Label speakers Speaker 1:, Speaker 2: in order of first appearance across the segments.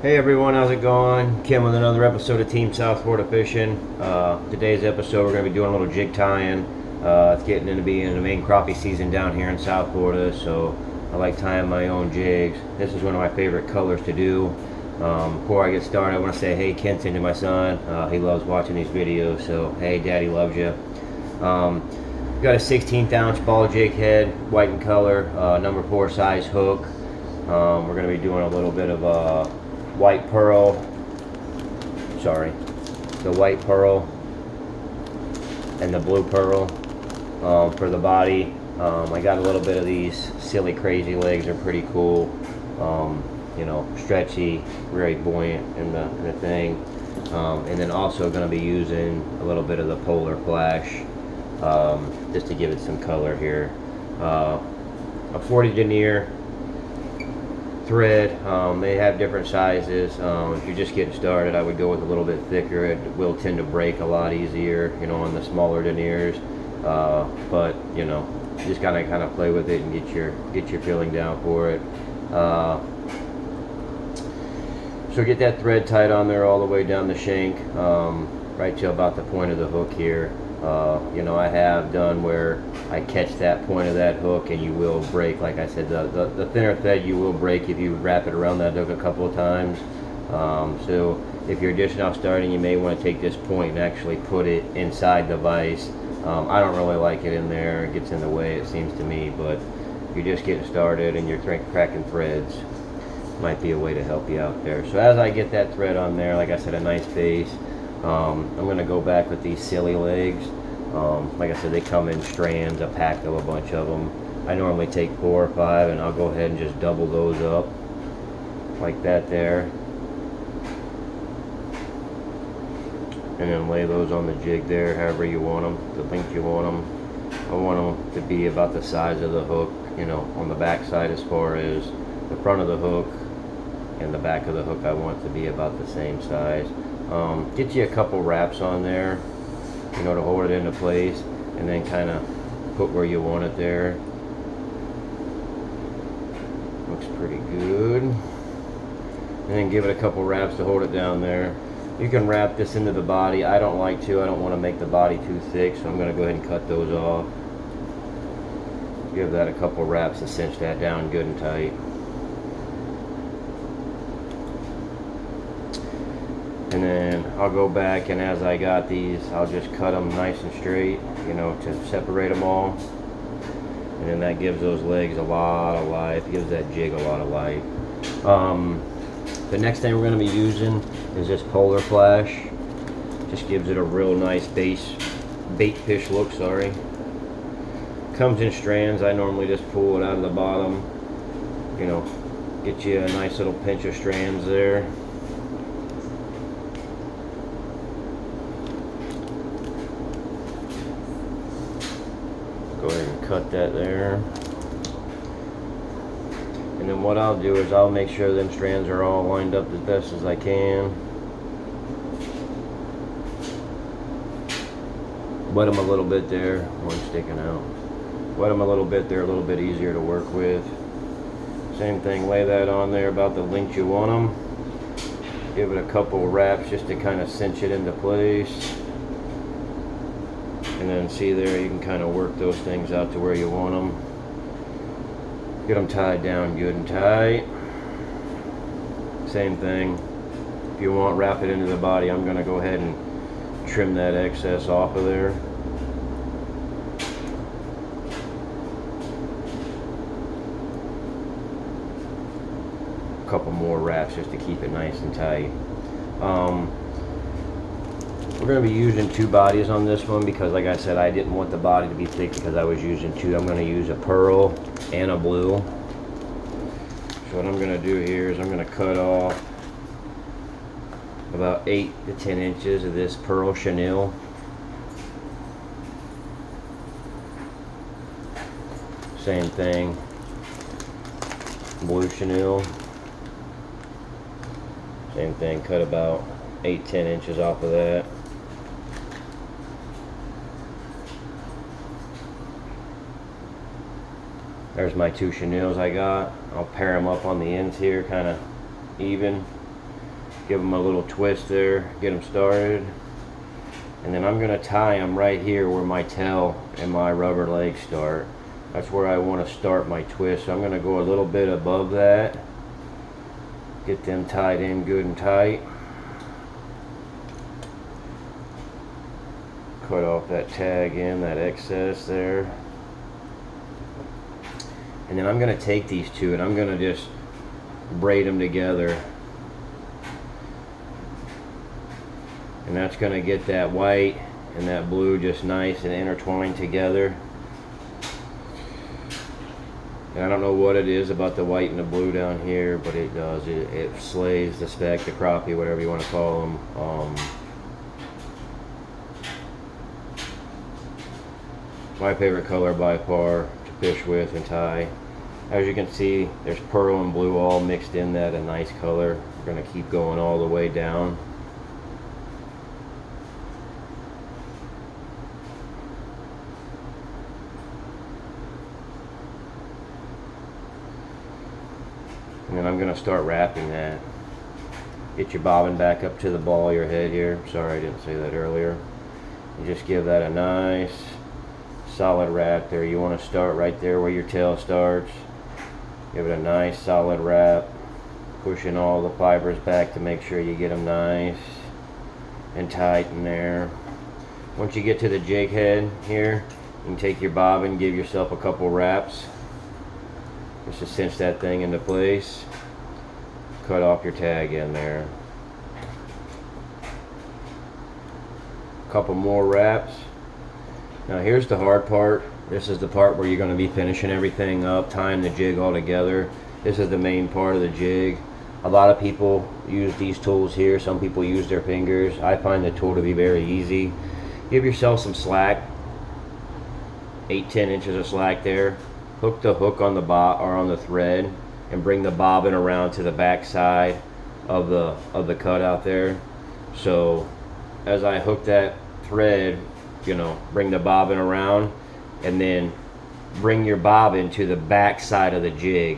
Speaker 1: Hey everyone, how's it going? Kim with another episode of Team South Florida Fishing. Today's episode we're going to be doing a little jig tying. It's getting into being the main crappie season down here in South Florida, so I like tying my own jigs. This is one of my favorite colors to do. Before I get started, I want to say hey Kenton to my son. He loves watching these videos, so hey Daddy loves you. Got a 16th ounce ball jig head, white in color, number 4 size hook. We're going to be doing a little bit of white pearl, the white pearl and the blue pearl for the body. I got a little bit of these silly crazy legs. They're pretty cool, stretchy, very buoyant in the thing. And then also going to be using a little bit of the polar flash just to give it some color here. A 40 denier thread. They have different sizes. If you're just getting started, I would go with a little bit thicker. It will tend to break a lot easier, on the smaller deniers. But just kind of play with it and get your feeling down for it. So get that thread tied on there all the way down the shank, right to about the point of the hook here. I have done where I catch that point of that hook and you will break. Like I said, the thinner thread you will break if you wrap it around that hook a couple of times. So if you're just now starting, you may want to take this point and actually put it inside the vise. I don't really like it in there. It gets in the way, it seems to me, but if you're just getting started and you're cracking threads, might be a way to help you out there. So as I get that thread on there, like I said, a nice base, I'm going to go back with these silly legs. Like I said, they come in strands, a pack of a bunch of them. I normally take 4 or 5 and I'll go ahead and just double those up like that there, and then lay those on the jig there however you want them, the length you want them. I want them to be about the size of the hook, on the back side. As far as the front of the hook and the back of the hook, I want it to be about the same size. Get you a couple wraps on there, to hold it into place, and then kind of put where you want it there. Looks pretty good. And then give it a couple wraps to hold it down there. You can wrap this into the body. I don't like to. I don't want to make the body too thick, so I'm going to go ahead and cut those off. Give that a couple wraps to cinch that down good and tight. And then I'll go back, and as I got these, I'll just cut them nice and straight, to separate them all. And then that gives those legs a lot of life, gives that jig a lot of life. The next thing we're going to be using is this polar flash. Just gives it a real nice bait fish look, Comes in strands. I normally just pull it out of the bottom, get you a nice little pinch of strands there. Go ahead and cut that there. And then what I'll do is I'll make sure them strands are all lined up as best as I can. Wet them a little bit there, one sticking out. Wet them a little bit there, a little bit easier to work with. Same thing, lay that on there about the length you want them. Give it a couple wraps just to kind of cinch it into place. And then see there, you can kind of work those things out to where you want them. Get them tied down good and tight. Same thing. If you want, wrap it into the body. I'm going to go ahead and trim that excess off of there. A couple more wraps just to keep it nice and tight. We're going to be using 2 bodies on this one because, like I said, I didn't want the body to be thick because I was using 2. I'm going to use a pearl and a blue. So what I'm going to do here is I'm going to cut off about 8 to 10 inches of this pearl chenille. Same thing, blue chenille. Same thing, cut about 8-10 inches off of that. There's my 2 chenilles I got. I'll pair them up on the ends here, kind of even. Give them a little twist there, get them started. And then I'm going to tie them right here where my tail and my rubber legs start. That's where I want to start my twist. So I'm going to go a little bit above that. Get them tied in good and tight. Cut off that tag in, that excess there. And then I'm going to take these two and I'm going to just braid them together. And that's going to get that white and that blue just nice and intertwined together. And I don't know what it is about the white and the blue down here, but it does. It slays the speck, the crappie, whatever you want to call them. My favorite color by far to fish with and tie. As you can see, there's pearl and blue all mixed in that, a nice color. We're going to keep going all the way down. And then I'm going to start wrapping that. Get your bobbin back up to the ball of your head here. Sorry I didn't say that earlier. You just give that a nice solid wrap there. You want to start right there where your tail starts. Give it a nice solid wrap. Pushing all the fibers back to make sure you get them nice and tight in there. Once you get to the jig head here, you can take your bobbin, give yourself a couple wraps. Just to cinch that thing into place. Cut off your tag in there. A couple more wraps. Now here's the hard part. This is the part where you're going to be finishing everything up, tying the jig all together. This is the main part of the jig. A lot of people use these tools here. Some people use their fingers. I find the tool to be very easy. Give yourself some slack. 8-10 inches of slack there. Hook the hook on the on the thread and bring the bobbin around to the back side of the cutout there. So as I hook that thread, you know, bring the bobbin around and then bring your bobbin to the back side of the jig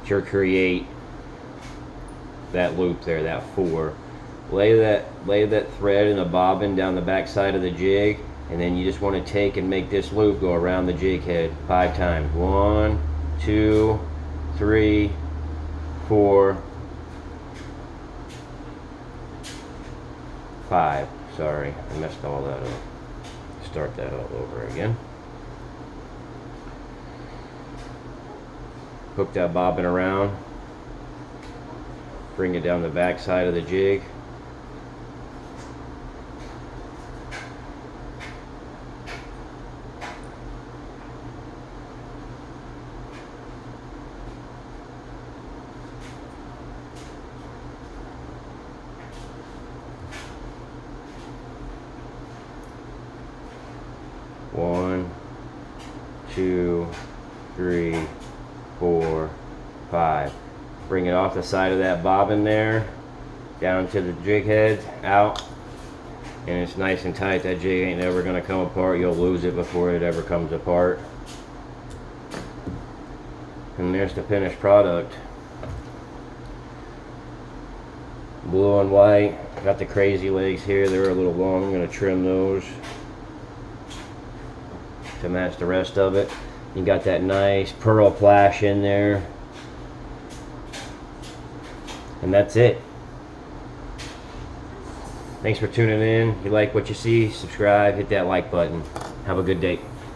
Speaker 1: to create that loop there, that 4. Lay that thread and the bobbin down the back side of the jig. And then you just want to take and make this loop go around the jig head 5 times. 1, 2, 3, 4, 5. Sorry, I messed all that up. Start that all over again. Hook that bobbin around. Bring it down the back side of the jig. One, 2, 3, 4, 5. Bring it off the side of that bobbin there, down to the jig head, out, and it's nice and tight. That jig ain't never gonna come apart. You'll lose it before it ever comes apart. And there's the finished product. Blue and white. Got the crazy legs here. They're a little long. I'm gonna trim those to match the rest of it. You got that nice pearl flash in there. And that's it. Thanks for tuning in. If you like what you see, subscribe, hit that like button. Have a good day.